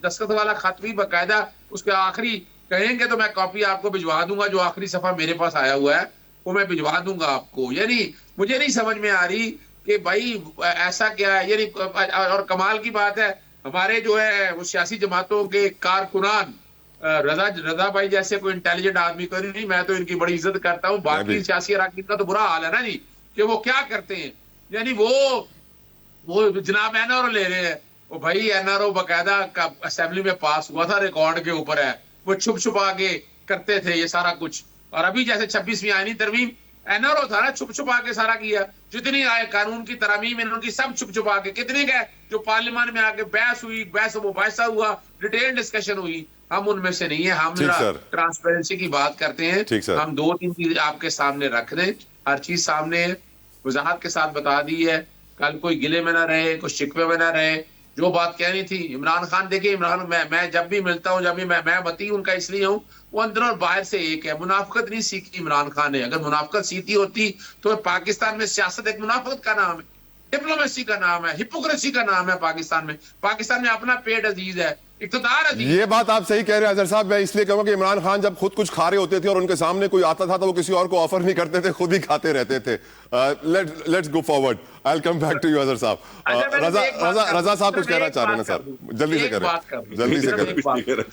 दस्तखत वाला खत भी बाकायदा उसके आखिरी कहेंगे तो मैं कॉपी आपको भिजवा दूंगा, जो आखिरी सफा मेरे पास आया हुआ है वो मैं भिजवा दूंगा आपको। यानी मुझे नहीं समझ में आ रही कि भाई ऐसा क्या है, यानी और कमाल की बात है हमारे जो है वो सियासी जमातों के कारकुनान रजा भाई जैसे कोई इंटेलिजेंट आदमी को नहीं, मैं तो इनकी बड़ी इज्जत करता हूँ। बाकी सियासी अराकीन का तो बुरा हाल है ना जी, कि वो क्या करते हैं, यानी वो जनाब NRO ले रहे हैं। वो भाई NRO बाकायदा असेंबली में पास हुआ था, रिकॉर्ड के ऊपर है, वो छुप छुपा के करते थे ये सारा कुछ। और अभी जैसे 26वीं आईनी तरमीम NRO था ना, छुप छुपा के सारा किया। जितनी आए कानून की तरमीम इनकी सब छुप छुपा के, कितने गए जो पार्लियामेंट में आके बहस हुई, बहस मुबाहिसा हुआ, डिटेल डिस्कशन हुई, हम उनमें से नहीं है। हम ट्रांसपेरेंसी की बात करते हैं, हम 2-3 चीज आपके सामने रख दें, हर चीज सामने वजाहत के साथ बता दी है, कल कोई गिले में ना रहे, कोई शिकवे में ना रहे। जो बात कहनी थी इमरान खान, देखिए इमरान मैं जब भी मिलता हूँ, जब भी मैं बती उनका इसलिए हूँ, वो अंदर और बाहर से एक है। मुनाफिकत नहीं सीखी इमरान खान ने, अगर मुनाफिकत सीखी होती तो पाकिस्तान में सियासत एक मुनाफिकत का नाम है। डिप्लोमेसी का नाम है, हिपोक्रेसी का नाम है पाकिस्तान में। पाकिस्तान में अपना पेट अजीज है, इक़्तिदार अजीज। ये बात आप सही कह रहे हैं अजहर साहब। मैं इसलिए कहूंगा कि इमरान खान जब खुद कुछ खा रहे होते थे और उनके सामने कोई आता था तो वो किसी और को ऑफर नहीं करते थे, खुद ही खाते रहते थे। Let's go forward. I will come back to you Azhar साहब। रजा साहब कुछ कहना चाह रहे हैं सर, जल्दी से करें, जल्दी से करें,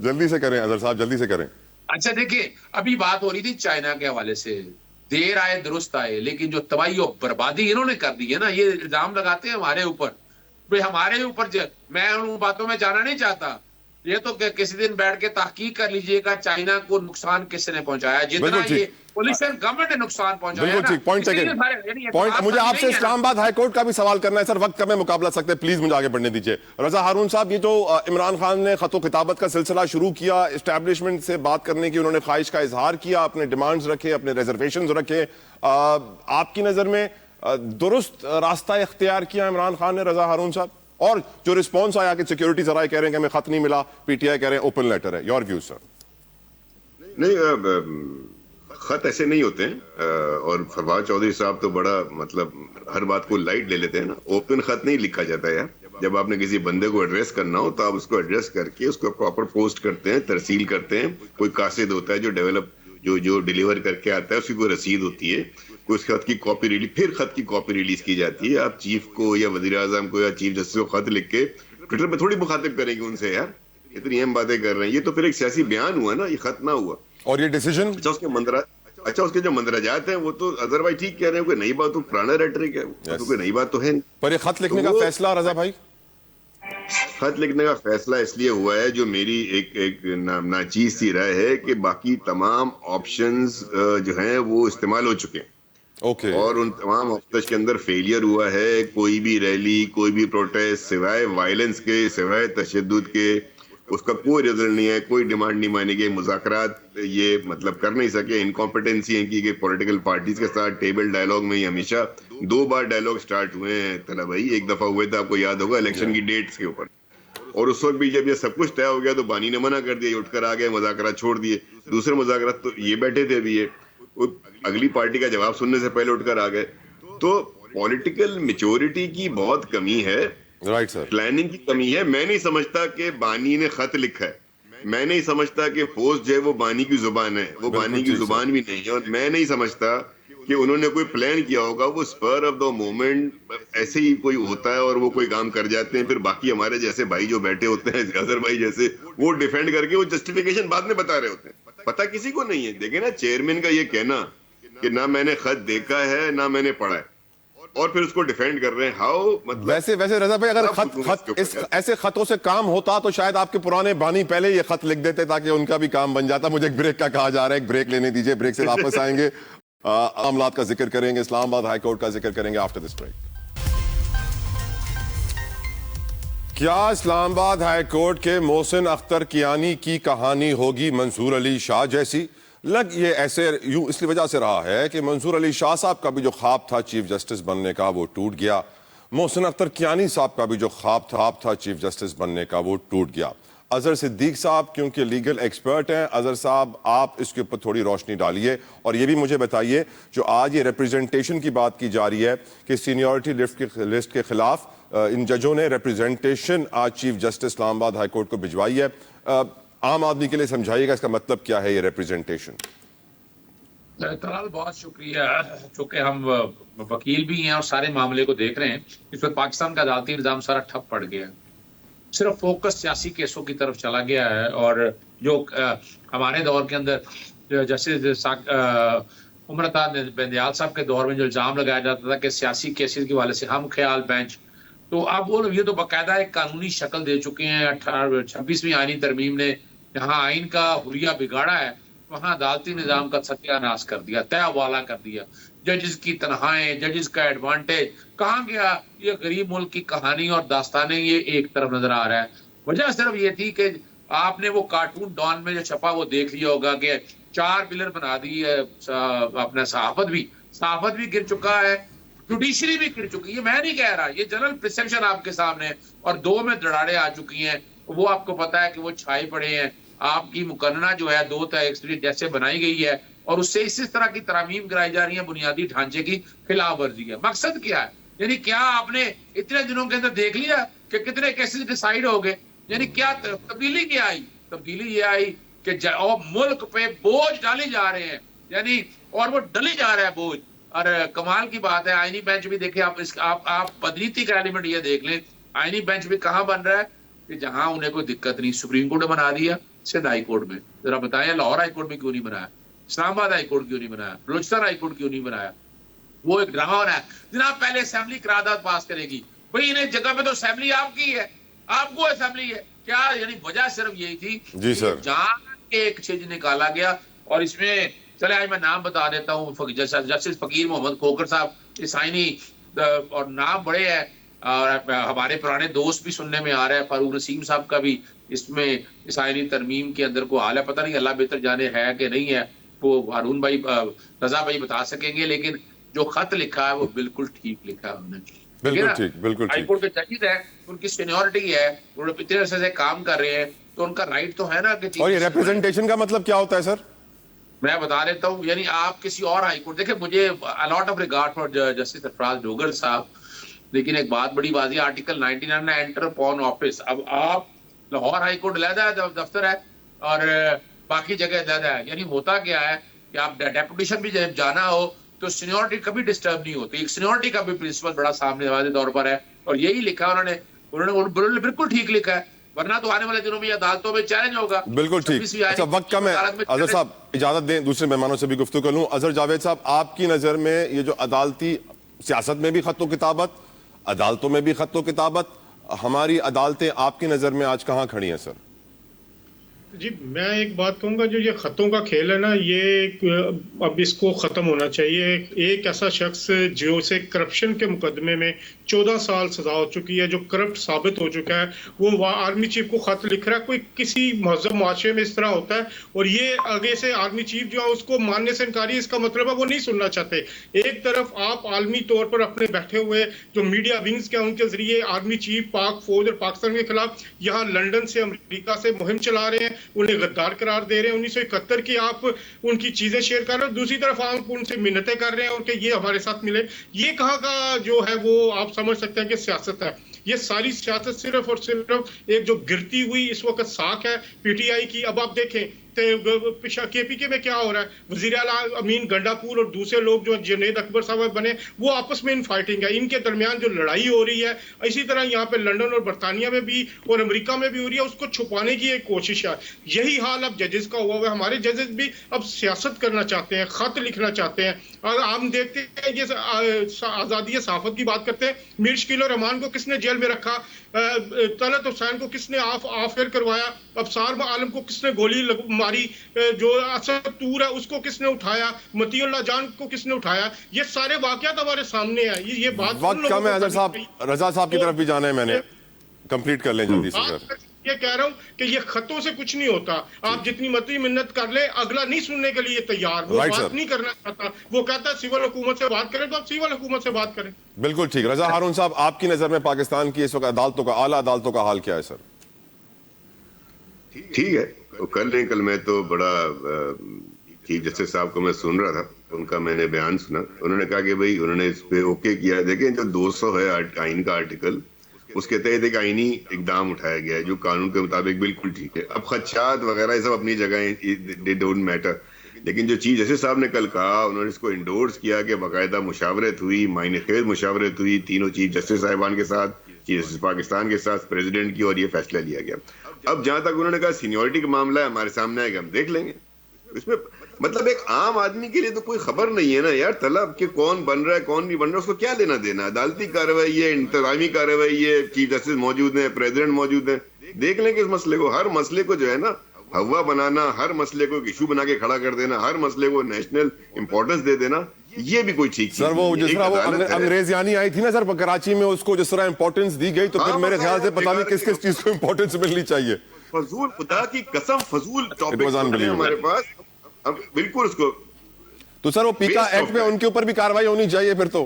जल्दी से करें अजहर साहब, जल्दी से करें। अच्छा देखिए, अभी बात हो रही थी चाइना के हवाले से, देर आए दुरुस्त आए, लेकिन जो तबाही और बर्बादी इन्होंने कर दी है ना, ये इल्जाम लगाते हैं हमारे ऊपर। भाई हमारे ऊपर, मैं उन बातों में जाना नहीं चाहता। ये तो किसी दिन बैठ के तहकीक कर लीजिएगा चाइना को नुकसान किसने पहुंचाया, जितना ये पोल्यूशन गवर्नमेंट ने नुकसान पहुंचाया। बिल्कुल ठीक, पॉइंट सेकंड पॉइंट। मुझे आपसे इस्लामाबाद हाईकोर्ट का भी सवाल करना है सर, वक्त का मैं मुकाबला सकते, प्लीज मुझे आगे बढ़ने दीजिए। रजा हारून साहब, ये जो इमरान खान ने खतो खिताबत का सिलसिला शुरू किया, एस्टैब्लिशमेंट से बात करने की उन्होंने ख्वाहिश का इजहार किया, अपने डिमांड्स रखे, अपने रिजर्वेशंस रखे, आपकी नजर में दुरुस्त रास्ता इख्तियार किया इमरान खान ने, रजा हारून साहब? और जो रिस्पॉन्स आया कि सिक्योरिटी जराए कह रहे हैं कि हमें खत नहीं मिला, पीटीआई कह रहे हैं ओपन लेटर है, योर व्यूज सर? नहीं, खत ऐसे नहीं होते हैं। और फवाद चौधरी साहब तो बड़ा मतलब हर बात को लाइट ले लेते हैं ना। ओपन खत नहीं लिखा जाता यार। जब आपने किसी बंदे को एड्रेस करना हो तो आप उसको एड्रेस करके उसको प्रॉपर पोस्ट करते हैं, तरसील करते हैं। कोई कासिद होता है जो डिलीवर करके आता है, उसकी कोई रसीद होती है, कोई उस खत की कॉपी रिलीज, फिर खत की कॉपी रिलीज की जाती है। आप चीफ को या वजीर आजम को या चीफ जस्टिस को खत लिख के ट्विटर पे थोड़ी मुखातिब करेंगे उनसे यार, इतनी अहम बातें कर रहे हैं। ये तो फिर एक सियासी बयान हुआ ना, ये खत ना हुआ। और ये डिसीजन, अच्छा उसके जो मंदराजात हैं वो तो अदरवाइज ठीक कह रहे हैं, कोई नई बात तो पुराना रेटरिक है, तो कोई नई बात तो है नहीं। पर ये खत लिखने का फैसला रजा भाई, खत लिखने का फैसला इसलिए हुआ है, जो मेरी एक नाचीज सी राय है कि बाकी तमाम ऑप्शंस जो हैं वो इस्तेमाल हो चुके हैं। ओके। और उन तमाम ऑप्शंस के अंदर फेलियर हुआ है। कोई भी रैली, कोई भी प्रोटेस्ट सिवाय वायलेंस के, सिवाय तशद्दुद के, उसका कोई रिजल्ट नहीं है, कोई डिमांड नहीं मानी गई। मुज़ाकरात ये मतलब कर नहीं सके, इनकॉम्पिटेंसी है कि पॉलिटिकल पार्टीज के साथ टेबल डायलॉग में ही हमेशा 2 बार डायलॉग स्टार्ट हुए हैं तला भाई। एक दफा हुए थे, आपको याद होगा, इलेक्शन की डेट्स के ऊपर। और उस वक्त भी जब ये सब कुछ तय हो गया तो बानी ने मना कर दिया, उठकर आ गए, मुज़ाकरात छोड़ दिए। दूसरे मुज़ाकरात तो ये बैठे थे अभी, ये अगली पार्टी का जवाब सुनने से पहले उठकर आ गए। तो पॉलिटिकल मैच्योरिटी की बहुत कमी है, राइट सर, प्लानिंग की कमी है। मैं नहीं समझता कि बानी ने खत लिखा है, मैं नहीं समझता कि पोस्ट जो है वो बानी की जुबान है, वो बानी की जुबान भी नहीं है। और मैं नहीं समझता कि उन्होंने कोई प्लान किया होगा। वो स्पर ऑफ द मोमेंट ऐसे ही कोई होता है और वो कोई काम कर जाते हैं, फिर बाकी हमारे जैसे भाई जो बैठे होते हैं, अजहर भाई जैसे, वो डिफेंड करके वो जस्टिफिकेशन बाद में बता रहे होते हैं। पता किसी को नहीं है। देखे ना, चेयरमैन का ये कहना कि ना मैंने खत देखा है ना मैंने पढ़ा है, और फिर उसको डिफेंड कर रहे हैं। हाउ मतलब वैसे रजा भाई, अगर ऐसे खतों से काम होता तो शायद आपके पुराने बानी पहले ये खत लिख देते ताकि उनका भी काम बन जाता। मुझे एक ब्रेक का कहा जा रहा है, एक ब्रेक लेने दीजिए, ब्रेक से वापस आएंगे, मामलात का जिक्र करेंगे, इस्लामाबाद हाईकोर्ट का जिक्र करेंगे आफ्टर दिस ब्रेक। क्या इस्लामाबाद हाईकोर्ट के मोहसिन अख्तर कियानी की कहानी होगी मंसूर अली शाह जैसी? लग ये ऐसे यूं इसलिए वजह से रहा है कि मंसूर अली शाह साहब का भी जो ख्वाब था चीफ जस्टिस बनने का वो टूट गया। मोहसिन अख्तर कियानी साहब का भी जो ख्वाब था चीफ जस्टिस बनने का वो टूट गया। अजहर सिद्दीक साहब क्योंकि लीगल एक्सपर्ट हैं, अजहर साहब आप इसके ऊपर थोड़ी रोशनी डालिए और ये भी मुझे बताइए, जो आज ये रिप्रेजेंटेशन की बात की जा रही है कि सीनियरिटी लिस्ट के खिलाफ इन जजों ने रिप्रेजेंटेशन आज चीफ जस्टिस इस्लामाबाद हाईकोर्ट को भिजवाई है, आम आदमी के लिए समझाइएगा इसका मतलब क्या है ये रिप्रेजेंटेशन? तलाल बहुत शुक्रिया, चूंकि हम वकील भी हैं और सारे मामले को देख रहे हैं। इस वक्त पाकिस्तान का अदालती निज़ाम सारा ठप पड़ गया है, सिर्फ फोकस सियासी केसों की तरफ चला गया है। और जो हमारे दौर के अंदर जैसे उमरता बंदियाल साहब के दौर में जो इल्ज़ाम लगाया जाता था कि सियासी केसेस के वाले से हम ख्याल बेंच, तो अब वो ये तो बाकायदा एक कानूनी शक्ल दे चुके हैं। 26वीं आईनी तरमीम ने जहाँ आइन का हुलिया बिगाड़ा है, वहाँ अदालती निज़ाम का सत्यानाश कर दिया, तयवाला कर दिया। जजेस की तनख्वाहें, जजेस का एडवांटेज कहाँ गया? ये गरीब मुल्क की कहानी और दास्तानें ये एक तरफ नजर आ रहा है। वजह सिर्फ ये थी कि आपने वो कार्टून डॉन में जो छपा वो देख लिया होगा कि 4 बिलियन बना दी है अपना सहाफत भी गिर चुका है, जुडिशरी भी गिर चुकी है। मैं नहीं कह रहा, ये जनरल परसेप्शन आपके सामने, और 2 में दरारें आ चुकी हैं, वो आपको पता है कि वो छाए पड़े हैं। आपकी मुकन्ना जो है 2-1 जैसे बनाई गई है और उससे इसी तरह की तरमीम कराई जा रही है, बुनियादी ढांचे की खिलाफ वर्जी है। मकसद क्या है? यानी क्या आपने इतने दिनों के अंदर देख लिया कि कितने केसेस डिसाइड हो गए? यानी क्या तब्दीली क्या आई? तब्दीली ये आई कि मुल्क पे बोझ डाले जा रहे हैं, यानी और वो डले जा रहा है बोझ। और कमाल की बात है, आईनी बेंच भी देखे आप बदनीति का एलिमेंट ये देख लें, आईनी बेंच भी कहां बन रहा है कि जहां उन्हें कोई दिक्कत नहीं, सुप्रीम कोर्ट में बना दिया, सिंध हाई कोर्ट में। जरा बताएं लाहौर हाई कोर्ट में क्यों नहीं बनाया, इस्लामाबाद हाई कोर्ट क्यों नहीं बनाया, बलूचिस्तान हाई कोर्ट क्यों नहीं बनाया? वो एक ड्रामा हो रहा है। जनाब पहले असेंबली करारदाद पास करेगी, भाई इन्हें जगह पे तो असेंबली आपकी है, आपको असेंबली है क्या? यानी वजह सिर्फ यही थी जी सर, जान के एक चीज निकाला गया। और इसमें चले आज मैं नाम बता देता हूँ, जस्टिस फकीर मोहम्मद खोखर साहब इसाइनी, और नाम बड़े हैं, और हमारे पुराने दोस्त भी सुनने में आ रहा है, फारूक नसीम साहब का भी इसमें इसाइनी तरमीम के अंदर को हाल है, पता नहीं अल्लाह बेहतर जाने है कि नहीं है, वो हारून भाई रजा भाई बता सकेंगे। लेकिन जो खत लिखा है वो बिल्कुल ठीक लिखा है उन्होंने, बिल्कुल ठीक, बिल्कुल ठीक। हाईकोर्ट के जजेस है, उनकी सीनियरिटी है, उन्होंने इतने अरसे से काम कर रहे हैं, तो उनका राइट तो है ना कि। और ये रिप्रेजेंटेशन का मतलब क्या होता है सर? मैं बता देता हूँ, यानी आप किसी और हाईकोर्ट, देखिए मुझे a lot of regard for justice Sarfaraz Dogar साहब, लेकिन एक बात बड़ी बात है, आर्टिकल 99 ना एंटर अपॉन ऑफिस। अब आप लाहौर हाईकोर्ट अलहदा है, दफ्तर है, और बाकी जगह अलहदा है। यानी होता क्या है कि आप डेपुटेशन भी जब जाना हो तो सीनियरिटी कभी डिस्टर्ब नहीं होती। एक सीनियरिटी का भी प्रिंसिपल बड़ा सामने वाले तौर पर है, और यही लिखा उन्होंने बिल्कुल ठीक लिखा है, वरना तो आने वाले दिनों में अदालतों में चैलेंज होगा। बिल्कुल ठीक। अच्छा वक्त कम है, अजहर साहब इजाजत दें दूसरे मेहमानों से भी गुफ्तगू कर लूं। अजहर जावेद साहब, आपकी नजर में ये जो अदालती सियासत में भी खत्तो किताबत, अदालतों में भी खत्तो किताबत, हमारी अदालतें आपकी नजर में आज कहां खड़ी हैं सर? जी मैं एक बात कहूंगा, जो ये खतों का खेल है ना, ये अब इसको खत्म होना चाहिए। एक ऐसा शख्स जो से करप्शन के मुकदमे में 14 साल सजा हो चुकी है, जो करप्ट साबित हो चुका है, वो आर्मी चीफ को खत लिख रहा है। कोई किसी महजब मुआशरे में इस तरह होता है, और ये आगे से आर्मी चीफ जो है उसको मानने से इनकारी, इसका मतलब है वो नहीं सुनना चाहते। एक तरफ आप आलमी तौर पर अपने बैठे हुए जो मीडिया विंग्स के उनके जरिए आर्मी चीफ पाक फौज और पाकिस्तान के खिलाफ यहाँ लंदन से अमेरिका से मुहिम चला रहे हैं, उन्हें गद्दार करार दे रहे हैं। 1971 की आप उनकी चीजें शेयर कर रहे हो, दूसरी तरफ आप उनसे मिन्नतें कर रहे हैं और कि ये हमारे साथ मिले। ये कहाँ का जो है वो आप समझ सकते हैं कि सियासत है। ये सारी सियासत सिर्फ और सिर्फ एक जो गिरती हुई इस वक्त साख है पीटीआई की। अब आप देखें केपीके में क्या हो रहा है, वजीर आला अमीन गंडापुर और दूसरे लोग जो जुनैद अकबर साहब बने, वो आपस में इन फाइटिंग है, इनके दरमियान जो लड़ाई हो रही है। इसी तरह यहाँ पे लंदन और बरतानिया में भी और अमेरिका में भी हो रही है, उसको छुपाने की एक कोशिश है। यही हाल अब जजेस का हुआ है। हमारे जजेस भी अब सियासत करना चाहते हैं, खत लिखना चाहते हैं। और हम देखते हैं ये आजादी सहाफत की बात करते हैं, मीर शकील रहमान को किसने जेल में रखा, तलत हुसैन को किसने आफेयर करवाया, अबसार आलम को किसने गोली मारी, जो असद तूर है उसको किसने उठाया, मतीउल्लाह जान को किसने उठाया। ये सारे वाकयात हमारे सामने है। ये बात वक्त कम है अजहर साहब, रजा साहब की तरफ भी जाना है, मैंने कंप्लीट कर लें जल्दी से सर। ये कह रहा हूं कि ये खतों से कुछ नहीं होता। आप जितनी मर्जी मिन्नत कर ले, अगला नहीं सुनने के लिए तैयार, वो बात नहीं करना चाहता। वो कहता है सिविल हुकूमत से बात करें, तो आप सिविल हुकूमत से बात करें। बिल्कुल ठीक। रजा हारून साहब, आपकी नजर में पाकिस्तान की इस वक्त अदालतों का, आला अदालतों का हाल क्या है सर? ठीक है, तो कल मैं तो बड़ा चीफ जस्टिस साहब को मैं सुन रहा था, उनका मैंने बयान सुना। उन्होंने कहा कि भाई उन्होंने इस पे ओके किया। देखें जो 200 है आइन का आर्टिकल, उसके तहत एक आईनी इकदाम उठाया गया है जो कानून के मुताबिक बिल्कुल ठीक है। अब खदशात वगैरह ये सब अपनी जगह, दे डोंट मैटर। लेकिन जो चीफ जस्टिस साहब ने कल कहा, उन्होंने इसको इंडोर्स किया कि बाकायदा मुशावरत हुई, मायने खेज मुशावरत हुई तीनों चीफ जस्टिस साहिबान के साथ, चीफ जस्टिस पाकिस्तान के साथ, प्रेसिडेंट की, और ये फैसला लिया गया। अब जहां तक उन्होंने कहा सीनियरिटी का मामला है, हमारे सामने आएगा, हम देख लेंगे। इसमें मतलब एक आम आदमी के लिए तो कोई खबर नहीं है ना यार, तलब कि कौन बन रहा है कौन नहीं बन रहा है, उसको क्या लेना देना। अदालती कार्रवाई है, इंतजामी कार्रवाई है, चीफ जस्टिस मौजूद है, प्रेसिडेंट मौजूद है, देख लेंगे इस मसले को। हर मसले को जो है ना हवा बनाना, हर मसले को इशू बना के खड़ा कर देना, हर मसले को नेशनल इंपॉर्टेंस दे देना, ये भी कोई ठीक सर। वो जिस तरह वो अंग्रेजियानी आई थी ना सर कराची में, उसको जिस तरह इंपॉर्टेंस दी गई, तो फिर मेरे ख्याल से पता नहीं किस किस चीज को इंपॉर्टेंस मिलनी चाहिए। फजूल, खुदा की कसम फजूल टॉपिक हमारे पास। अब बिल्कुल उसको तो सर वो पीका एक्ट में उनके ऊपर भी कार्रवाई होनी चाहिए फिर। तो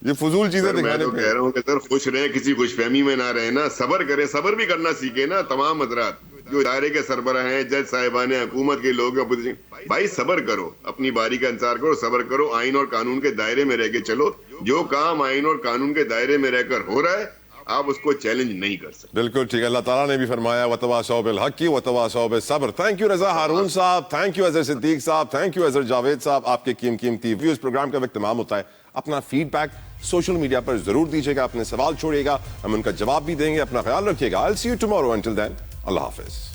ये फजूल चीजें दिखाने मैं तो कह रहा हूँ कि सर खुश रहे, किसी खुशफहमी में ना रहे ना, सबर करें, सबर भी करना सीखे ना तमाम हजरात। जो इदारे के सरबराह हैं, जज साहिबान, हुकूमत के लोग, अपोजिशन, भाई सब्र करो, अपनी बारी का इंतजार करो, सब्र करो, आइन और कानून के दायरे में रह के चलो। जो काम आइन और कानून के दायरे में रहकर हो रहा है, आप उसको चैलेंज नहीं कर सकते। बिल्कुल ठीक है, अल्लाह ताला ने भी फरमाया वतवासौ बिल हक़्क़ि वतवासौ बिस सब्र। थैंक यू रजा हारून साहब, थैंक यू अजहर सिद्दीक साहब, थैंक यू अजहर जावेद साहब। आपके कीमती व्यूज प्रोग्राम का वक्त तमाम होता है। अपना फीडबैक सोशल मीडिया पर जरूर दीजिएगा, अपने सवाल छोड़िएगा, हम उनका जवाब भी देंगे। अपना ख्याल रखिएगा। I will see you tomorrow, until then Allah Hafiz.